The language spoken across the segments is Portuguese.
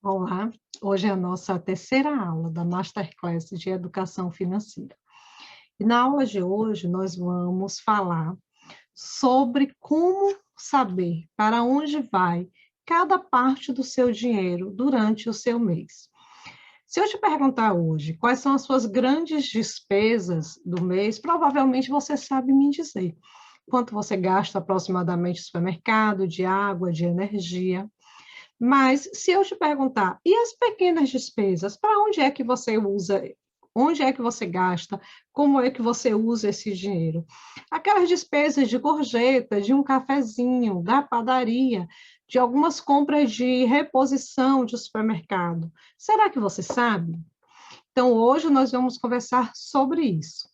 Olá, hoje é a nossa terceira aula da Masterclass de Educação Financeira. E na aula de hoje nós vamos falar sobre como saber para onde vai cada parte do seu dinheiro durante o seu mês. Se eu te perguntar hoje quais são as suas grandes despesas do mês, provavelmente você sabe me dizer quanto você gasta aproximadamente no supermercado, de água, de energia. Mas se eu te perguntar, e as pequenas despesas, para onde é que você usa? Onde é que você gasta? Como é que você usa esse dinheiro? Aquelas despesas de gorjeta, de um cafezinho, da padaria, de algumas compras de reposição de supermercado. Será que você sabe? Então, hoje nós vamos conversar sobre isso.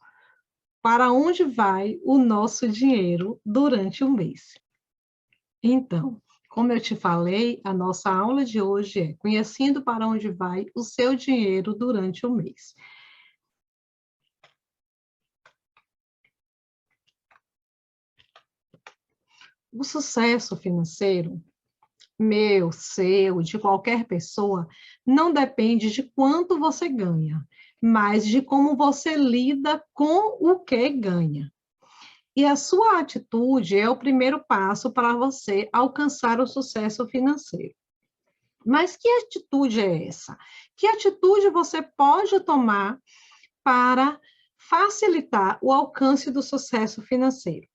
Para onde vai o nosso dinheiro durante o mês? Então, como eu te falei, a nossa aula de hoje é conhecendo para onde vai o seu dinheiro durante o mês. O sucesso financeiro, meu, seu, de qualquer pessoa, não depende de quanto você ganha, mas de como você lida com o que ganha. E a sua atitude é o primeiro passo para você alcançar o sucesso financeiro. Mas que atitude é essa? Que atitude você pode tomar para facilitar o alcance do sucesso financeiro?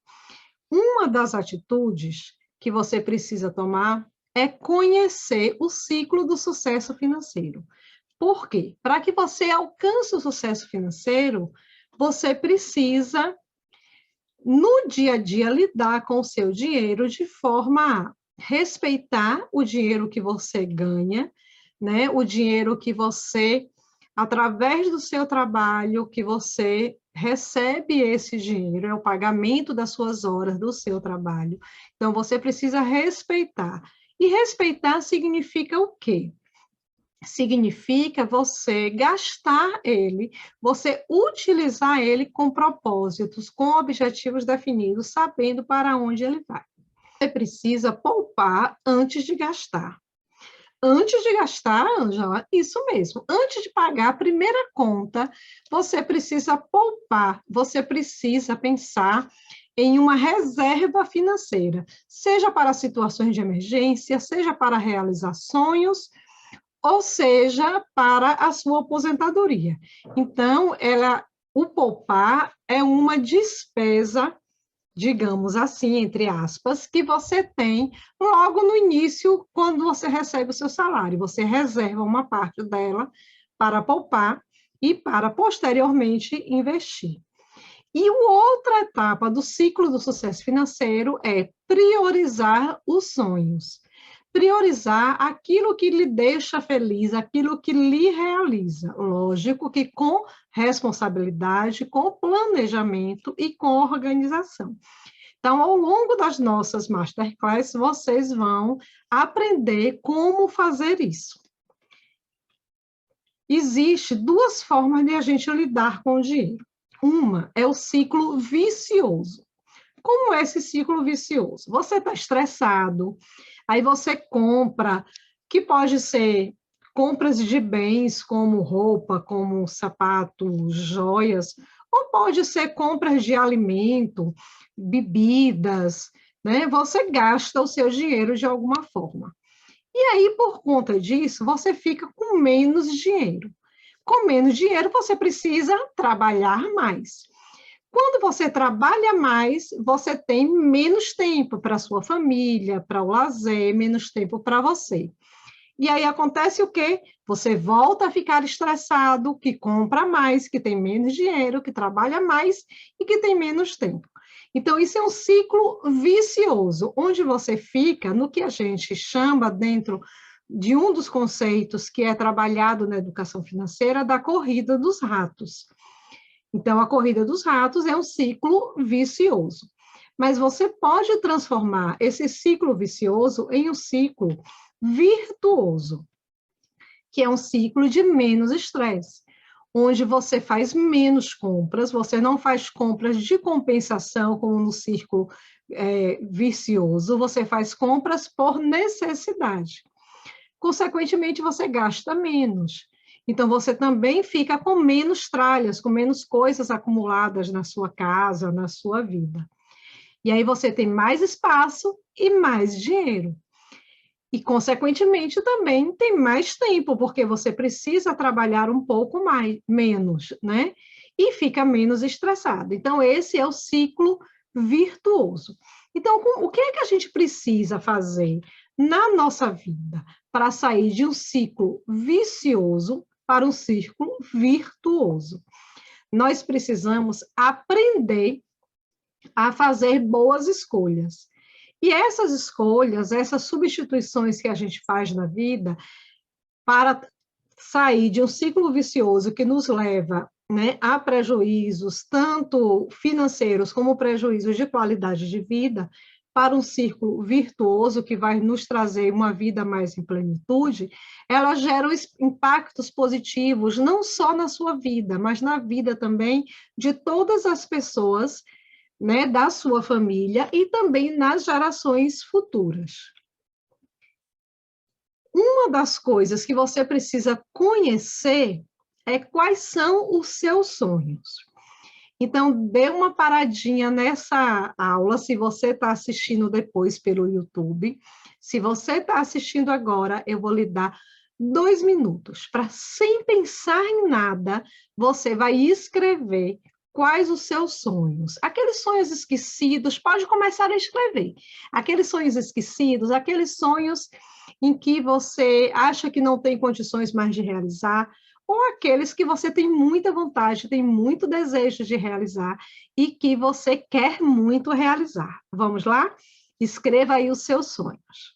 Uma das atitudes que você precisa tomar é conhecer o ciclo do sucesso financeiro. Por quê? Para que você alcance o sucesso financeiro, você precisa, no dia a dia, lidar com o seu dinheiro de forma a respeitar o dinheiro que você ganha, né? O dinheiro que você, através do seu trabalho, que você recebe esse dinheiro, é o pagamento das suas horas do seu trabalho. Então, você precisa respeitar. E respeitar significa o quê? Significa você gastar ele, você utilizar ele com propósitos, com objetivos definidos, sabendo para onde ele vai. Você precisa poupar antes de gastar. Antes de gastar, Ângela, isso mesmo. Antes de pagar a primeira conta, você precisa poupar, você precisa pensar em uma reserva financeira, seja para situações de emergência, seja para realizar sonhos, ou seja, para a sua aposentadoria. Então, o poupar é uma despesa, digamos assim, entre aspas, que você tem logo no início, quando você recebe o seu salário. Você reserva uma parte dela para poupar e para posteriormente investir. E outra etapa do ciclo do sucesso financeiro é priorizar os sonhos. Priorizar aquilo que lhe deixa feliz, aquilo que lhe realiza. Lógico que com responsabilidade, com planejamento e com organização. Então, ao longo das nossas masterclass, vocês vão aprender como fazer isso. Existe duas formas de a gente lidar com o dinheiro. Uma é o ciclo vicioso. Como é esse ciclo vicioso? Você está estressado, aí você compra, que pode ser compras de bens como roupa, como sapato, joias, ou pode ser compras de alimento, bebidas, né? Você gasta o seu dinheiro de alguma forma. E aí, por conta disso, você fica com menos dinheiro. Com menos dinheiro, você precisa trabalhar mais. Quando você trabalha mais, você tem menos tempo para a sua família, para o lazer, menos tempo para você. E aí acontece o quê? Você volta a ficar estressado, que compra mais, que tem menos dinheiro, que trabalha mais e que tem menos tempo. Então, isso é um ciclo vicioso, onde você fica no que a gente chama, dentro de um dos conceitos que é trabalhado na educação financeira, da corrida dos ratos. Então, a corrida dos ratos é um ciclo vicioso. Mas você pode transformar esse ciclo vicioso em um ciclo virtuoso, que é um ciclo de menos estresse, onde você faz menos compras, você não faz compras de compensação, como no círculo vicioso, você faz compras por necessidade. consequentemente, você gasta menos. Então, você também fica com menos tralhas, com menos coisas acumuladas na sua casa, na sua vida. E aí você tem mais espaço e mais dinheiro. E, consequentemente, também tem mais tempo, porque você precisa trabalhar um pouco menos, né? E fica menos estressado. Então, esse é o ciclo virtuoso. Então, o que é que a gente precisa fazer na nossa vida para sair de um ciclo vicioso para um círculo virtuoso? Nós precisamos aprender a fazer boas escolhas. E essas escolhas, essas substituições que a gente faz na vida, para sair de um ciclo vicioso que nos leva, né, a prejuízos, tanto financeiros como prejuízos de qualidade de vida, para um círculo virtuoso que vai nos trazer uma vida mais em plenitude, elas geram impactos positivos, não só na sua vida, mas na vida também de todas as pessoas, né, da sua família e também nas gerações futuras. Uma das coisas que você precisa conhecer é quais são os seus sonhos. Então, dê uma paradinha nessa aula, se você está assistindo depois pelo YouTube. Se você está assistindo agora, eu vou lhe dar 2 minutos para, sem pensar em nada, você vai escrever quais os seus sonhos. Aqueles sonhos esquecidos, pode começar a escrever. Aqueles sonhos esquecidos, aqueles sonhos em que você acha que não tem condições mais de realizar, ou aqueles que você tem muita vontade, tem muito desejo de realizar e que você quer muito realizar. Vamos lá? Escreva aí os seus sonhos.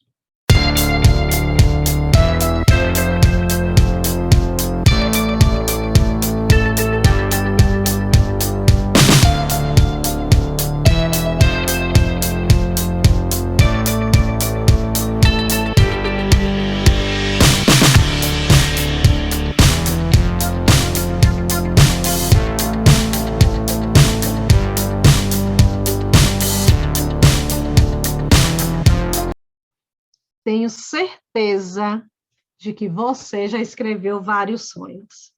Tenho certeza de que você já escreveu vários sonhos.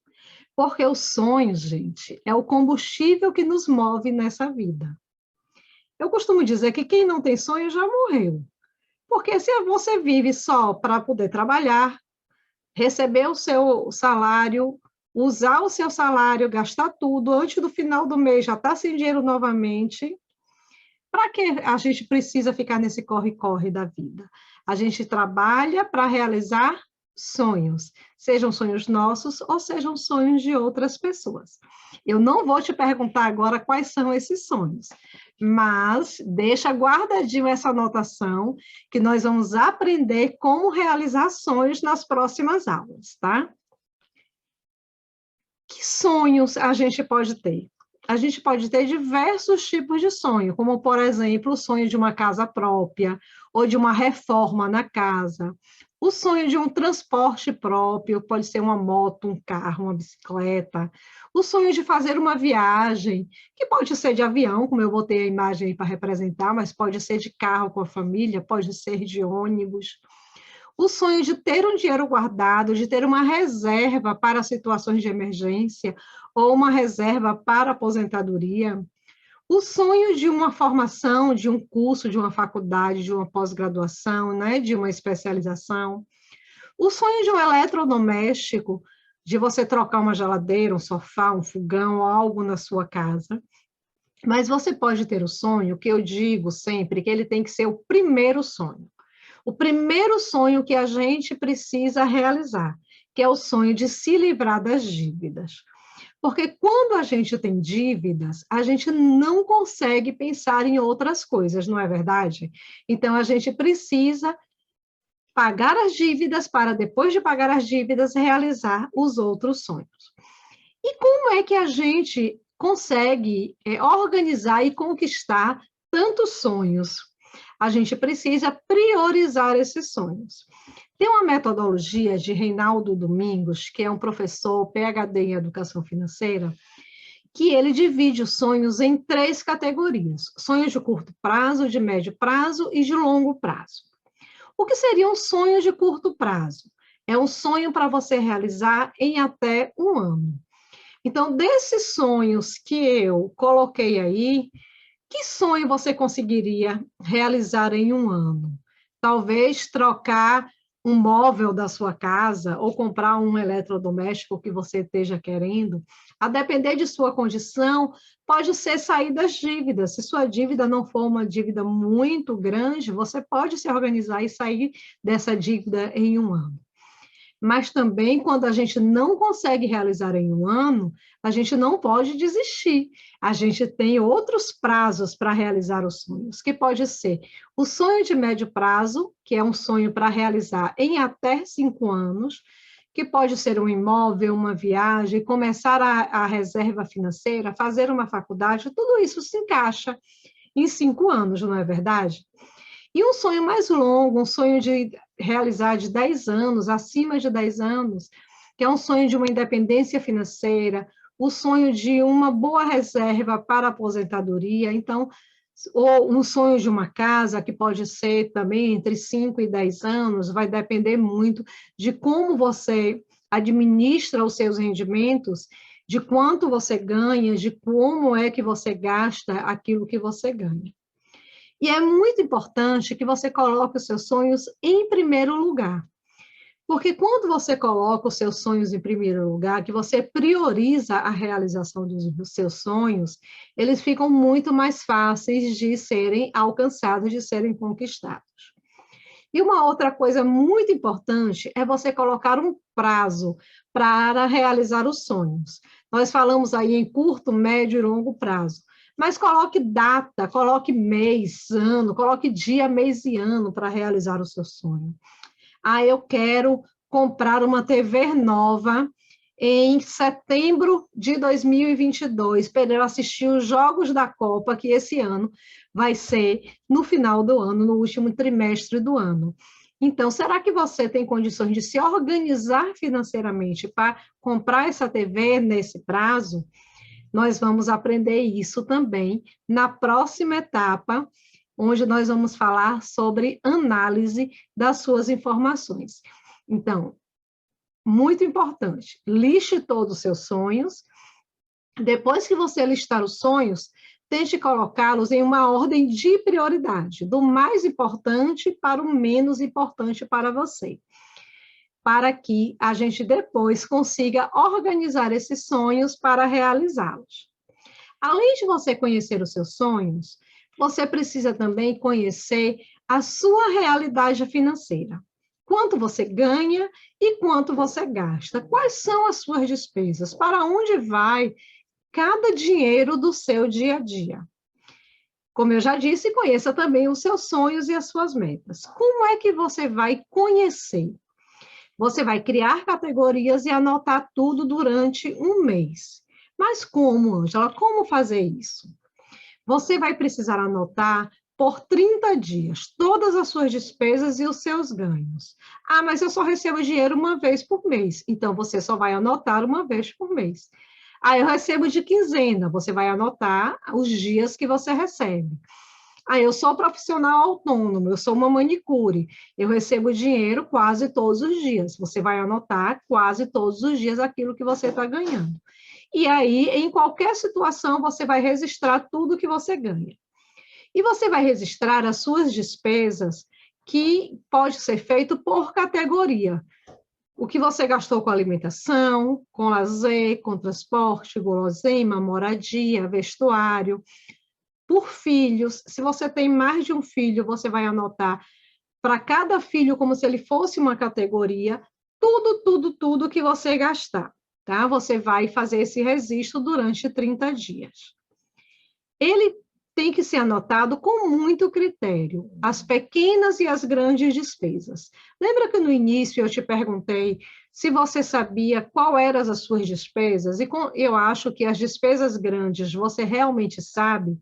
Porque os sonhos, gente, é o combustível que nos move nessa vida. Eu costumo dizer que quem não tem sonho já morreu. Porque se você vive só para poder trabalhar, receber o seu salário, usar o seu salário, gastar tudo, antes do final do mês já está sem dinheiro novamente, para que a gente precisa ficar nesse corre-corre da vida? A gente trabalha para realizar sonhos, sejam sonhos nossos ou sejam sonhos de outras pessoas. Eu não vou te perguntar agora quais são esses sonhos, mas deixa guardadinho essa anotação, que nós vamos aprender como realizar sonhos nas próximas aulas, tá? Que sonhos a gente pode ter? A gente pode ter diversos tipos de sonho, como, por exemplo, o sonho de uma casa própria, ou de uma reforma na casa, o sonho de um transporte próprio, pode ser uma moto, um carro, uma bicicleta, o sonho de fazer uma viagem, que pode ser de avião, como eu botei a imagem aí para representar, mas pode ser de carro com a família, pode ser de ônibus. O sonho de ter um dinheiro guardado, de ter uma reserva para situações de emergência, ou uma reserva para aposentadoria. O sonho de uma formação, de um curso, de uma faculdade, de uma pós-graduação, né, de uma especialização. O sonho de um eletrodoméstico, de você trocar uma geladeira, um sofá, um fogão, algo na sua casa. Mas você pode ter o sonho, que eu digo sempre, que ele tem que ser o primeiro sonho. O primeiro sonho que a gente precisa realizar, que é o sonho de se livrar das dívidas. Porque quando a gente tem dívidas, a gente não consegue pensar em outras coisas, não é verdade? Então, a gente precisa pagar as dívidas para, depois de pagar as dívidas, realizar os outros sonhos. E como é que a gente consegue organizar e conquistar tantos sonhos? A gente precisa priorizar esses sonhos. Tem uma metodologia de Reinaldo Domingos, que é um professor PhD em educação financeira, que ele divide os sonhos em 3 categorias: sonhos de curto prazo, de médio prazo e de longo prazo. O que seriam sonhos de curto prazo? É um sonho para você realizar em até um ano. Então, desses sonhos que eu coloquei aí, que sonho você conseguiria realizar em um ano? Talvez trocar um móvel da sua casa ou comprar um eletrodoméstico que você esteja querendo. A depender de sua condição, pode ser sair das dívidas. Se sua dívida não for uma dívida muito grande, você pode se organizar e sair dessa dívida em um ano. Mas também, quando a gente não consegue realizar em um ano, a gente não pode desistir. A gente tem outros prazos para realizar os sonhos, que pode ser o sonho de médio prazo, que é um sonho para realizar em até 5 anos, que pode ser um imóvel, uma viagem, começar a reserva financeira, fazer uma faculdade, tudo isso se encaixa em 5 anos, não é verdade? E um sonho mais longo, um sonho de realizar de 10 anos, acima de 10 anos, que é um sonho de uma independência financeira, o sonho de uma boa reserva para a aposentadoria, então, ou um sonho de uma casa, que pode ser também entre 5 e 10 anos, vai depender muito de como você administra os seus rendimentos, de quanto você ganha, de como é que você gasta aquilo que você ganha. E é muito importante que você coloque os seus sonhos em primeiro lugar. Porque quando você coloca os seus sonhos em primeiro lugar, que você prioriza a realização dos seus sonhos, eles ficam muito mais fáceis de serem alcançados, de serem conquistados. E uma outra coisa muito importante é você colocar um prazo para realizar os sonhos. Nós falamos aí em curto, médio e longo prazo. Mas coloque data, coloque mês, ano, coloque dia, mês e ano para realizar o seu sonho. Ah, eu quero comprar uma TV nova em setembro de 2022, para eu assistir os Jogos da Copa, que esse ano vai ser no final do ano, no último trimestre do ano. Então, será que você tem condições de se organizar financeiramente para comprar essa TV nesse prazo? Nós vamos aprender isso também na próxima etapa, onde nós vamos falar sobre análise das suas informações. Então, muito importante, liste todos os seus sonhos. Depois que você listar os sonhos, tente colocá-los em uma ordem de prioridade, do mais importante para o menos importante para você, para que a gente depois consiga organizar esses sonhos para realizá-los. Além de você conhecer os seus sonhos, você precisa também conhecer a sua realidade financeira. Quanto você ganha e quanto você gasta. Quais são as suas despesas? Para onde vai cada dinheiro do seu dia a dia? Como eu já disse, conheça também os seus sonhos e as suas metas. Como é que você vai conhecer? Você vai criar categorias e anotar tudo durante um mês. Mas como, Ângela? Como fazer isso? Você vai precisar anotar por 30 dias todas as suas despesas e os seus ganhos. Ah, mas eu só recebo dinheiro uma vez por mês. Então, você só vai anotar uma vez por mês. Ah, eu recebo de quinzena. Você vai anotar os dias que você recebe. Ah, eu sou profissional autônomo, eu sou uma manicure, eu recebo dinheiro quase todos os dias. Você vai anotar quase todos os dias aquilo que você está ganhando. E aí, em qualquer situação, você vai registrar tudo que você ganha. E você vai registrar as suas despesas, que pode ser feito por categoria. O que você gastou com alimentação, com lazer, com transporte, guloseima, moradia, vestuário. Por filhos, se você tem mais de um filho, você vai anotar para cada filho como se ele fosse uma categoria, tudo que você gastar, tá? Você vai fazer esse registro durante 30 dias. Ele tem que ser anotado com muito critério, as pequenas e as grandes despesas. Lembra que no início eu te perguntei se você sabia qual eram as suas despesas? E eu acho que as despesas grandes você realmente sabe,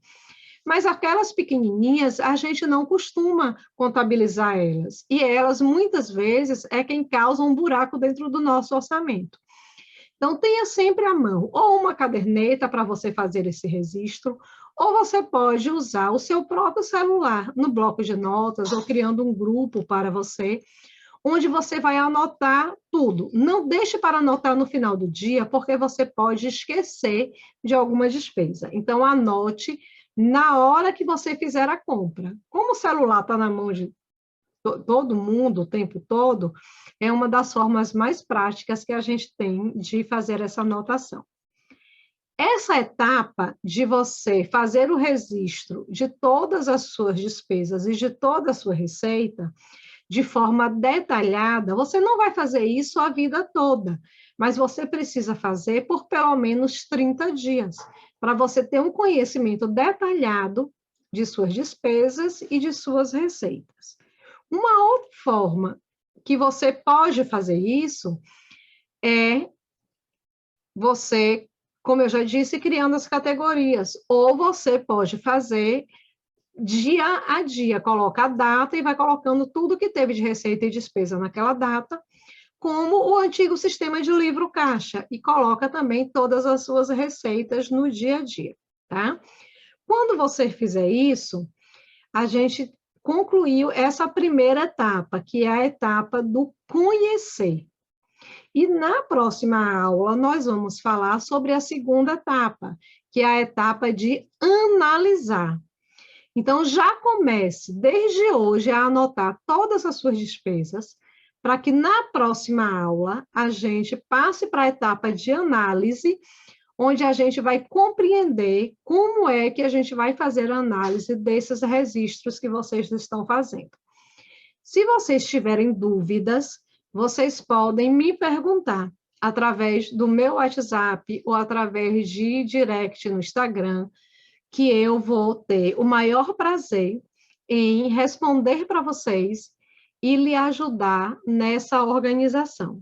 mas aquelas pequenininhas, a gente não costuma contabilizar elas. E elas, muitas vezes, é quem causa um buraco dentro do nosso orçamento. Então, tenha sempre à mão ou uma caderneta para você fazer esse registro, ou você pode usar o seu próprio celular no bloco de notas ou criando um grupo para você, onde você vai anotar tudo. Não deixe para anotar no final do dia, porque você pode esquecer de alguma despesa. Então, anote na hora que você fizer a compra. Como o celular está na mão de todo mundo o tempo todo, é uma das formas mais práticas que a gente tem de fazer essa anotação. Essa etapa de você fazer o registro de todas as suas despesas e de toda a sua receita, de forma detalhada, você não vai fazer isso a vida toda, mas você precisa fazer por pelo menos 30 dias, para você ter um conhecimento detalhado de suas despesas e de suas receitas. Uma outra forma que você pode fazer isso é você, como eu já disse, criando as categorias, ou você pode fazer dia a dia, coloca a data e vai colocando tudo que teve de receita e despesa naquela data, como o antigo sistema de livro caixa, e coloca também todas as suas receitas no dia a dia, tá? Quando você fizer isso, a gente concluiu essa primeira etapa, que é a etapa do conhecer. E na próxima aula, nós vamos falar sobre a segunda etapa, que é a etapa de analisar. Então, já comece desde hoje a anotar todas as suas despesas, para que na próxima aula a gente passe para a etapa de análise, onde a gente vai compreender como é que a gente vai fazer a análise desses registros que vocês estão fazendo. Se vocês tiverem dúvidas, vocês podem me perguntar através do meu WhatsApp ou através de direct no Instagram, que eu vou ter o maior prazer em responder para vocês e lhe ajudar nessa organização,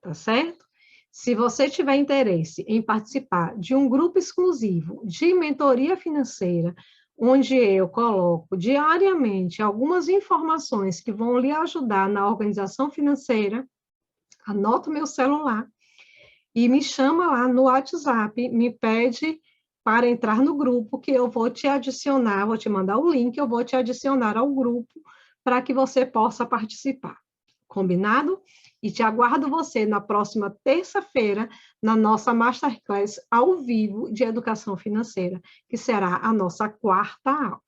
tá certo? Se você tiver interesse em participar de um grupo exclusivo de mentoria financeira, onde eu coloco diariamente algumas informações que vão lhe ajudar na organização financeira, anota o meu celular e me chama lá no WhatsApp, me pede para entrar no grupo, que eu vou te adicionar, vou te mandar o link, eu vou te adicionar ao grupo para que você possa participar. Combinado? E te aguardo você na próxima terça-feira, na nossa Masterclass ao vivo de Educação Financeira, que será a nossa quarta aula.